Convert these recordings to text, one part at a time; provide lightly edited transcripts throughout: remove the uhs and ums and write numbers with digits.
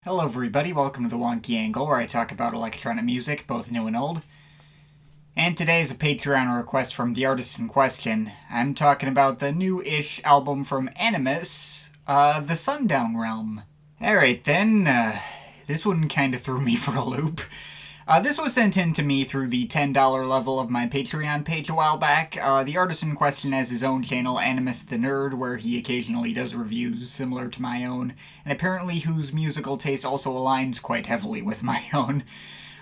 Hello everybody, welcome to the Wonky Angle, where I talk about electronic music, both new and old. And today is a Patreon request from the artist in question. I'm talking about the new-ish album from Animus, the Sundown realm. Alright then, this one kinda threw me for a loop. This was sent in to me through the $10 level of my Patreon page a while back. The artist in question has his own channel, Animus the Nerd, where he occasionally does reviews similar to my own, and apparently whose musical taste also aligns quite heavily with my own.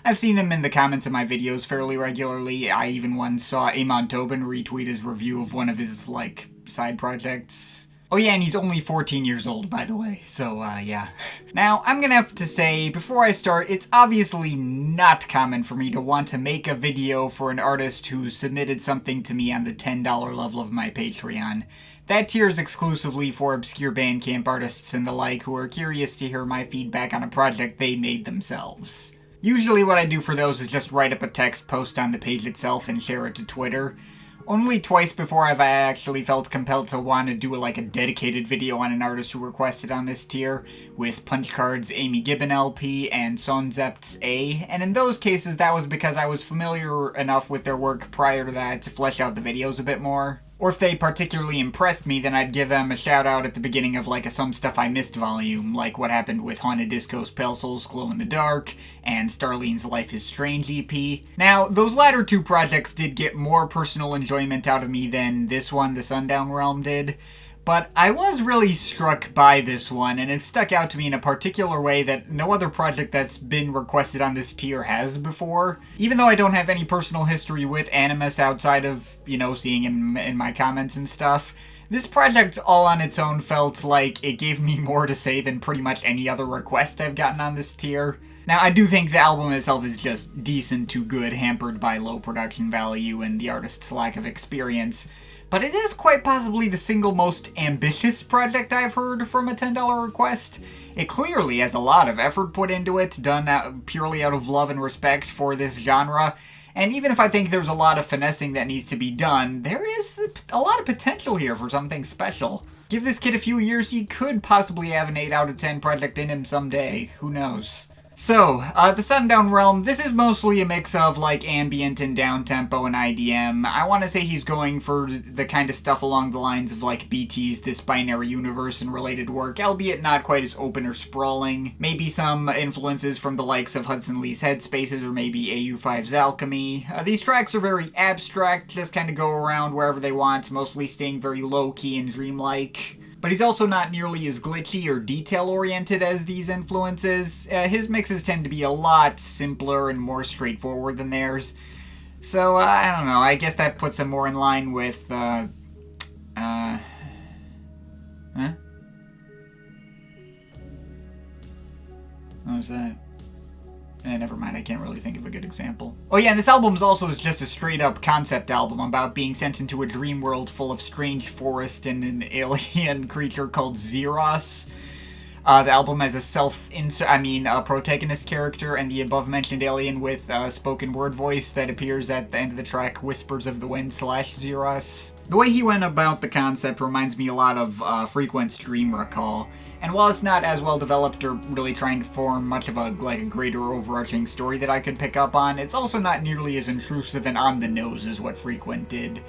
I've seen him in the comments of my videos fairly regularly. I even once saw Amon Tobin retweet his review of one of his, side projects. Oh yeah, and he's only 14 years old, by the way, so, yeah. Now, I'm gonna have to say, before I start, it's obviously not common for me to want to make a video for an artist who submitted something to me on the $10 level of my Patreon. That tier is exclusively for obscure Bandcamp artists and the like who are curious to hear my feedback on a project they made themselves. Usually what I do for those is just write up a text post on the page itself and share it to Twitter. Only twice before have I actually felt compelled to want to do a dedicated video on an artist who requested on this tier, with Punchcard's Amy Gibbon LP and Sonzept's A, and in those cases that was because I was familiar enough with their work prior to that to flesh out the videos a bit more. Or if they particularly impressed me, then I'd give them a shout out at the beginning of a Some Stuff I Missed volume, like what happened with Haunted Disco's Pale Souls Glow in the Dark, and Starlene's Life is Strange EP. Now, those latter two projects did get more personal enjoyment out of me than this one, the Sundown Realm, did. But I was really struck by this one, and it stuck out to me in a particular way that no other project that's been requested on this tier has before. Even though I don't have any personal history with Animus outside of, seeing him in my comments and stuff, this project all on its own felt like it gave me more to say than pretty much any other request I've gotten on this tier. Now, I do think the album itself is just decent to good, hampered by low production value and the artist's lack of experience. But it is quite possibly the single most ambitious project I've heard from a $10 request. It clearly has a lot of effort put into it, done purely out of love and respect for this genre. And even if I think there's a lot of finessing that needs to be done, there is a lot of potential here for something special. Give this kid a few years, he could possibly have an 8 out of 10 project in him someday. Who knows? So, the Sundown Realm, this is mostly a mix of, ambient and downtempo and IDM. I want to say he's going for the kind of stuff along the lines of, BT's This Binary Universe and related work, albeit not quite as open or sprawling. Maybe some influences from the likes of Hudson Lee's Headspaces or maybe AU5's Alchemy. These tracks are very abstract, just kind of go around wherever they want, mostly staying very low-key and dreamlike. But he's also not nearly as glitchy or detail-oriented as these influences. His mixes tend to be a lot simpler and more straightforward than theirs. So, I don't know, I guess that puts him more in line with, Huh? What was that? Never mind, I can't really think of a good example. Oh yeah, and this album is just a straight-up concept album about being sent into a dream world full of strange forest and an alien creature called Zeros. The album has a protagonist character and the above-mentioned alien with a spoken word voice that appears at the end of the track Whispers of the Wind / Zeros. The way he went about the concept reminds me a lot of Frequent's Dream Recall. And while it's not as well developed or really trying to form much of a greater overarching story that I could pick up on, it's also not nearly as intrusive and on the nose as what Frequent did.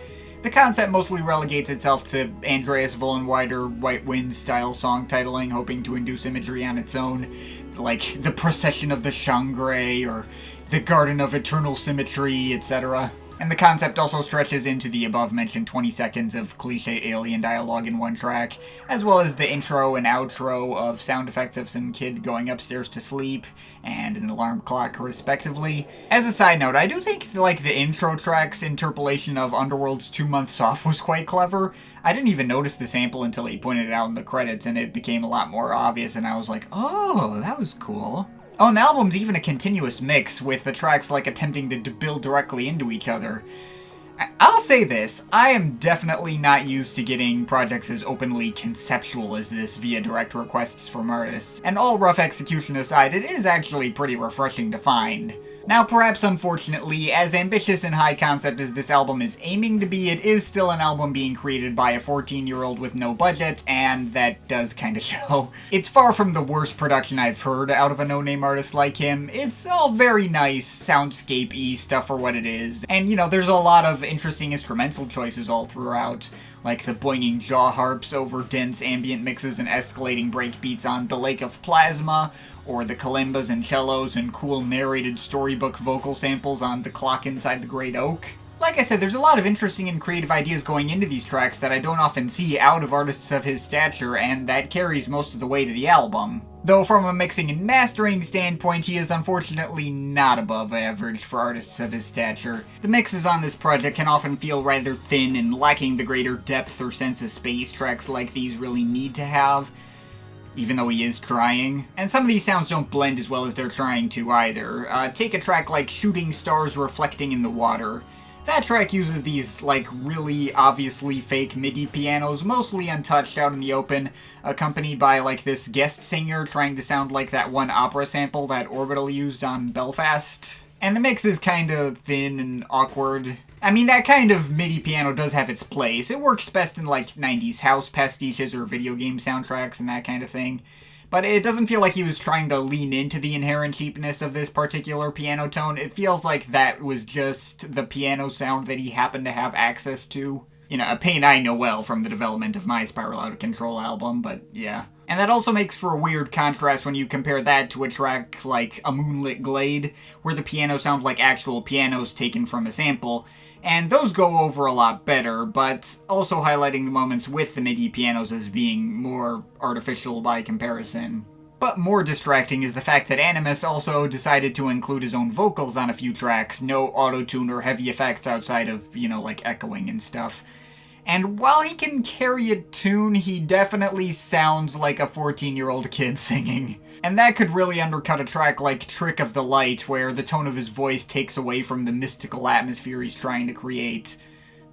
The concept mostly relegates itself to Andreas Vollenweider White Wind style song titling, hoping to induce imagery on its own, like The Procession of the Shangre or The Garden of Eternal Symmetry, etc. And the concept also stretches into the above-mentioned 20 seconds of cliché alien dialogue in one track, as well as the intro and outro of sound effects of some kid going upstairs to sleep, and an alarm clock, respectively. As a side note, I do think, the intro track's interpolation of Underworld's 2 Months Off was quite clever. I didn't even notice the sample until he pointed it out in the credits, and it became a lot more obvious, and I was like, oh, that was cool. Oh, and the album's even a continuous mix, with the tracks attempting to build directly into each other. I'll say this, I am definitely not used to getting projects as openly conceptual as this via direct requests from artists, and all rough execution aside, it is actually pretty refreshing to find. Now, perhaps unfortunately, as ambitious and high concept as this album is aiming to be, it is still an album being created by a 14-year-old with no budget, and that does kinda show. It's far from the worst production I've heard out of a no-name artist like him. It's all very nice, soundscape-y stuff for what it is, and there's a lot of interesting instrumental choices all throughout, like the boinging jaw harps over dense ambient mixes and escalating breakbeats on The Lake of Plasma, or the kalimbas and cellos and cool narrated storybook vocal samples on The Clock Inside the Great Oak. Like I said, there's a lot of interesting and creative ideas going into these tracks that I don't often see out of artists of his stature, and that carries most of the way to the album. Though from a mixing and mastering standpoint, he is unfortunately not above average for artists of his stature. The mixes on this project can often feel rather thin and lacking the greater depth or sense of space tracks like these really need to have, even though he is trying. And some of these sounds don't blend as well as they're trying to either. Take a track like Shooting Stars Reflecting in the Water. That track uses these, really obviously fake MIDI pianos, mostly untouched out in the open, accompanied by, this guest singer trying to sound like that one opera sample that Orbital used on Belfast. And the mix is kinda thin and awkward. I mean, that kind of MIDI piano does have its place. It works best in, 90s house pastiches or video game soundtracks and that kind of thing. But it doesn't feel like he was trying to lean into the inherent cheapness of this particular piano tone. It feels like that was just the piano sound that he happened to have access to. A pain I know well from the development of my Spiral Out of Control album, but yeah. And that also makes for a weird contrast when you compare that to a track like A Moonlit Glade, where the pianos sound like actual pianos taken from a sample. And those go over a lot better, but also highlighting the moments with the MIDI pianos as being more artificial by comparison. But more distracting is the fact that Animus also decided to include his own vocals on a few tracks, no auto-tune or heavy effects outside of, echoing and stuff. And while he can carry a tune, he definitely sounds like a 14-year-old kid singing. And that could really undercut a track like Trick of the Light, where the tone of his voice takes away from the mystical atmosphere he's trying to create.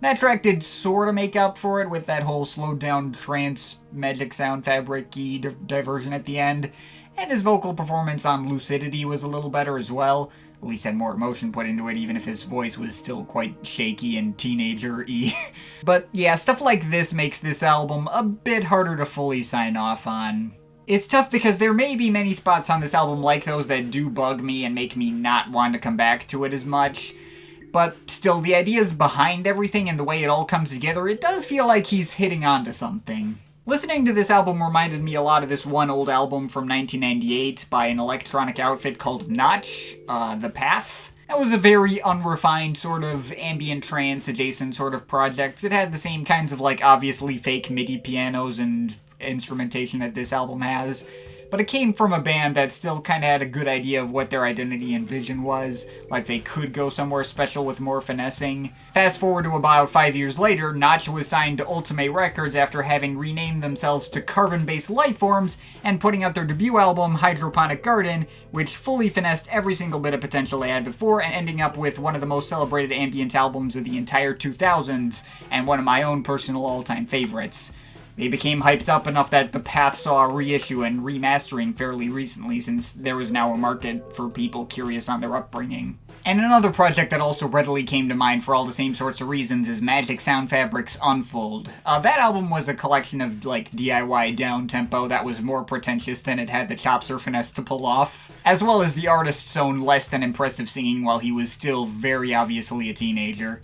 That track did sort of make up for it with that whole slowed down trance magic sound fabric-y diversion at the end, and his vocal performance on Lucidity was a little better as well. At least had more emotion put into it, even if his voice was still quite shaky and teenager-y. But yeah, stuff like this makes this album a bit harder to fully sign off on. It's tough because there may be many spots on this album like those that do bug me and make me not want to come back to it as much. But still, the ideas behind everything and the way it all comes together, it does feel like he's hitting onto something. Listening to this album reminded me a lot of this one old album from 1998 by an electronic outfit called Notch, The Path. That was a very unrefined sort of ambient trance adjacent sort of project. It had the same kinds of obviously fake MIDI pianos and instrumentation that this album has, but it came from a band that still kind of had a good idea of what their identity and vision was, like they could go somewhere special with more finessing. Fast forward to about 5 years later, Notch was signed to Ultimate Records after having renamed themselves to Carbon-Based Lifeforms and putting out their debut album, Hydroponic Garden, which fully finessed every single bit of potential they had before, and ending up with one of the most celebrated ambient albums of the entire 2000s, and one of my own personal all-time favorites. They became hyped up enough that The Path saw a reissue and remastering fairly recently, since there was now a market for people curious on their upbringing. And another project that also readily came to mind for all the same sorts of reasons is Magic Sound Fabric's Unfold. That album was a collection of DIY down-tempo that was more pretentious than it had the chops or finesse to pull off, as well as the artist's own less than impressive singing while he was still very obviously a teenager.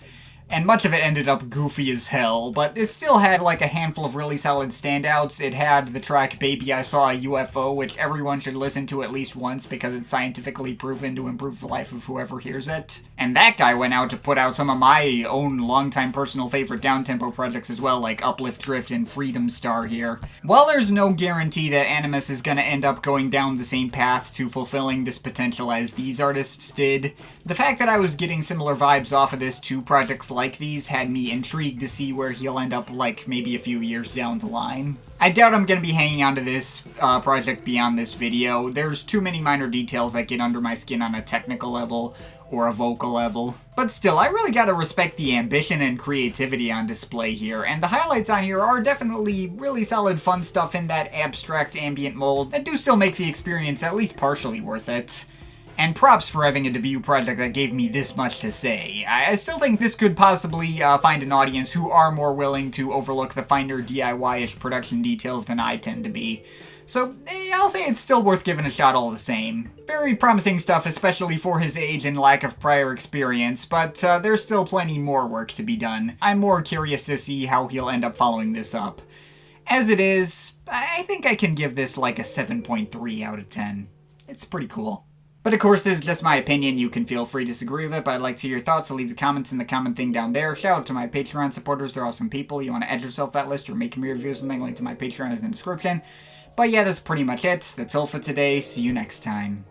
And much of it ended up goofy as hell, but it still had a handful of really solid standouts. It had the track Baby I Saw a UFO, which everyone should listen to at least once because it's scientifically proven to improve the life of whoever hears it. And that guy went out to put out some of my own longtime personal favorite downtempo projects as well, like Uplift Drift and Freedom Star here. While there's no guarantee that Animus is gonna end up going down the same path to fulfilling this potential as these artists did, the fact that I was getting similar vibes off of this to projects like these had me intrigued to see where he'll end up maybe a few years down the line. I doubt I'm going to be hanging on to this project beyond this video. There's too many minor details that get under my skin on a technical level or a vocal level. But still, I really gotta respect the ambition and creativity on display here, and the highlights on here are definitely really solid fun stuff in that abstract ambient mold that do still make the experience at least partially worth it. And props for having a debut project that gave me this much to say. I still think this could possibly find an audience who are more willing to overlook the finer DIY-ish production details than I tend to be. So, I'll say it's still worth giving a shot all the same. Very promising stuff, especially for his age and lack of prior experience, but there's still plenty more work to be done. I'm more curious to see how he'll end up following this up. As it is, I think I can give this like a 7.3 out of 10. It's pretty cool. But of course, this is just my opinion. You can feel free to disagree with it, but I'd like to hear your thoughts, so leave the comments in the comment thing down there. Shout out to my Patreon supporters. They're awesome people. You want to add yourself to that list or make me review something, link to my Patreon is in the description. But yeah, that's pretty much it. That's all for today. See you next time.